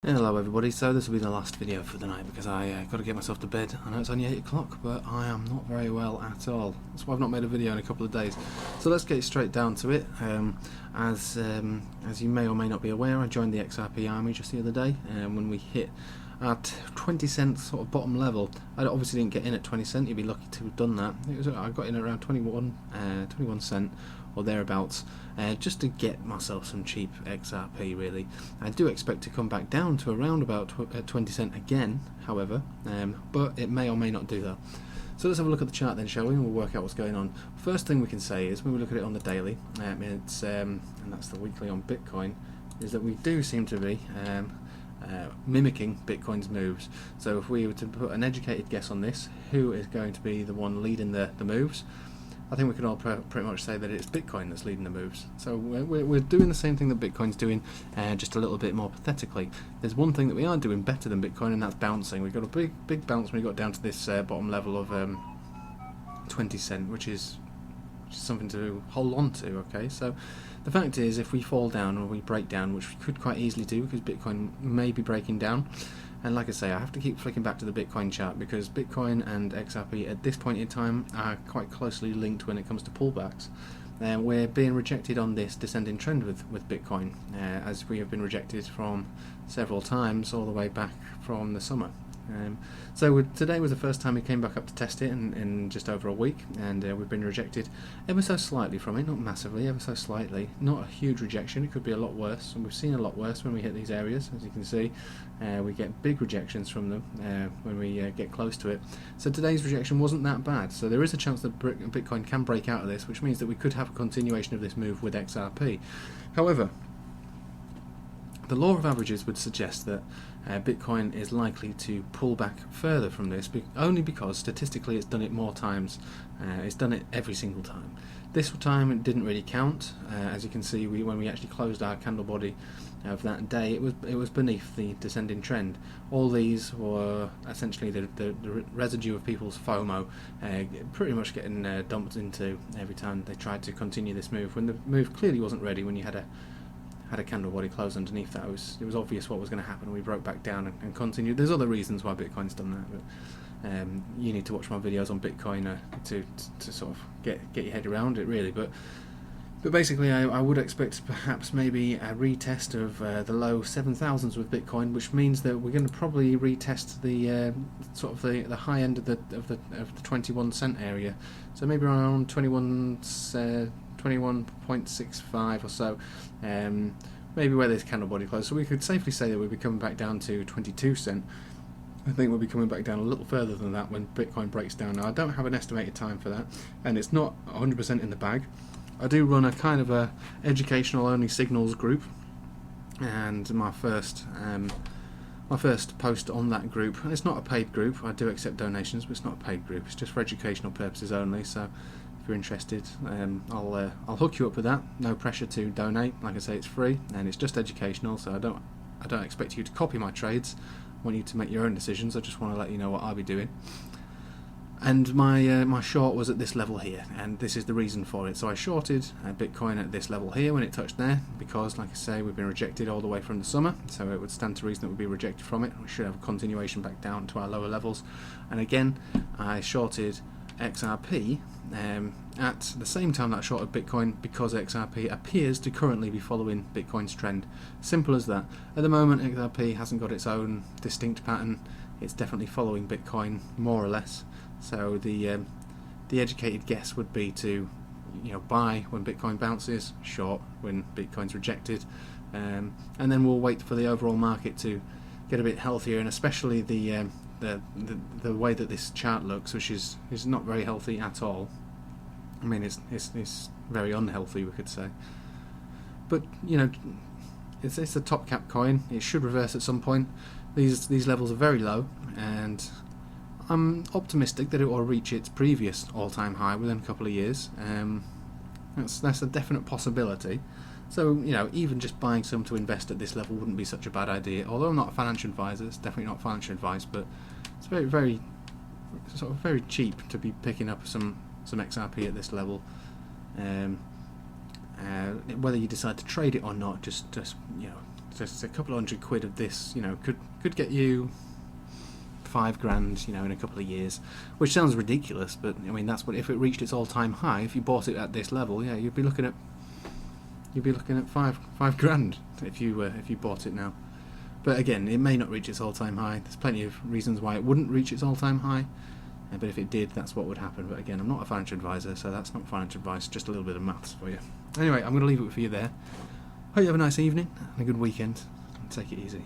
Hello everybody, so this will be the last video for the night because I got to get myself to bed. I know it's only 8 o'clock, but I am not very well at all. That's why I've not made a video in a couple of days. So let's get straight down to it. As you may or may not be aware, I joined the XRP army just the other day, and when we hit at 20 cents sort of bottom level. I obviously didn't get in at 20 cent, you'd be lucky to have done that. I got in around 21 cent or thereabouts, just to get myself some cheap XRP really. I do expect to come back down to around about 20 cent again, however, but it may or may not do that. So let's have a look at the chart then, shall we, and we'll work out what's going on. First thing we can say is, when we look at it on the daily, and that's the weekly on Bitcoin, is that we do seem to be mimicking Bitcoin's moves. So if we were to put an educated guess on this, who is going to be the one leading the moves, I think we can all pretty much say that it's Bitcoin that's leading the moves. So we're doing the same thing that Bitcoin's doing, just a little bit more pathetically. There's one thing that we are doing better than Bitcoin, and that's bouncing. We got a big bounce when we got down to this bottom level of 20 cent, which is something to hold on to. Okay, so the fact is, if we fall down or we break down, which we could quite easily do because Bitcoin may be breaking down, and like I say, I have to keep flicking back to the Bitcoin chart because Bitcoin and XRP at this point in time are quite closely linked when it comes to pullbacks. We're being rejected on this descending trend with Bitcoin, as we have been rejected from several times all the way back from the summer. So today was the first time we came back up to test it in just over a week, and we've been rejected ever so slightly from it, not massively, ever so slightly, not a huge rejection. It could be a lot worse, and we've seen a lot worse when we hit these areas. As you can see, we get big rejections from them when we get close to it. So today's rejection wasn't that bad, so there is a chance that Bitcoin can break out of this, which means that we could have a continuation of this move with XRP. However, the law of averages would suggest that Bitcoin is likely to pull back further from this, only because statistically it's done it more times. It's done it every single time. This time it didn't really count. As you can see, when we actually closed our candle body of that day, it was beneath the descending trend. All these were essentially the residue of people's FOMO, pretty much getting dumped into every time they tried to continue this move, when the move clearly wasn't ready. When you had a candle body close underneath that, it was obvious what was going to happen, and we broke back down and continued. There's other reasons why Bitcoin's done that, but you need to watch my videos on Bitcoin to sort of get your head around it really. But basically, I would expect perhaps maybe a retest of the low 7,000s with Bitcoin, which means that we're going to probably retest the sort of the high end of the 21 cent area. So maybe around 21.65 or so, maybe where this candle body closed. So we could safely say that we'll be coming back down to 22 cent. I think we'll be coming back down a little further than that when Bitcoin breaks down. Now, I don't have an estimated time for that, and it's not 100% in the bag. I do run a kind of a educational only signals group, and my first post on that group, and it's not a paid group. I do accept donations, but it's not a paid group. It's just for educational purposes only. So if you're interested, I'll hook you up with that. No pressure to donate. Like I say, it's free and it's just educational. So I don't expect you to copy my trades. I want you to make your own decisions. I just want to let you know what I'll be doing. And my short was at this level here, and this is the reason for it. So I shorted Bitcoin at this level here when it touched there, because, like I say, we've been rejected all the way from the summer, so it would stand to reason that we'd be rejected from it. We should have a continuation back down to our lower levels. And again, I shorted XRP at the same time that I shorted Bitcoin, because XRP appears to currently be following Bitcoin's trend. Simple as that. At the moment, XRP hasn't got its own distinct pattern. It's definitely following Bitcoin more or less. So the educated guess would be to, buy when Bitcoin bounces, short when Bitcoin's rejected, and then we'll wait for the overall market to get a bit healthier, and especially the way that this chart looks, which is not very healthy at all. I mean, it's very unhealthy, we could say. But it's a top cap coin. It should reverse at some point. These levels are very low, and I'm optimistic that it will reach its previous all-time high within a couple of years. That's a definite possibility. So, even just buying some to invest at this level wouldn't be such a bad idea. Although I'm not a financial advisor, it's definitely not financial advice, but it's very cheap to be picking up some XRP at this level. Whether you decide to trade it or not, just just a couple of £100 of this, you know, could get you £5,000, you know, in a couple of years, which sounds ridiculous, but I mean that's what, if it reached its all-time high, if you bought it at this level, yeah, you'd be looking at £5,000 if you bought it now. But again, it may not reach its all-time high. There's plenty of reasons why it wouldn't reach its all-time high, but if it did, that's what would happen. But again, I'm not a financial advisor, so that's not financial advice, just a little bit of maths for you. Anyway, I'm going to leave it for you there. Hope you have a nice evening and a good weekend, and take it easy.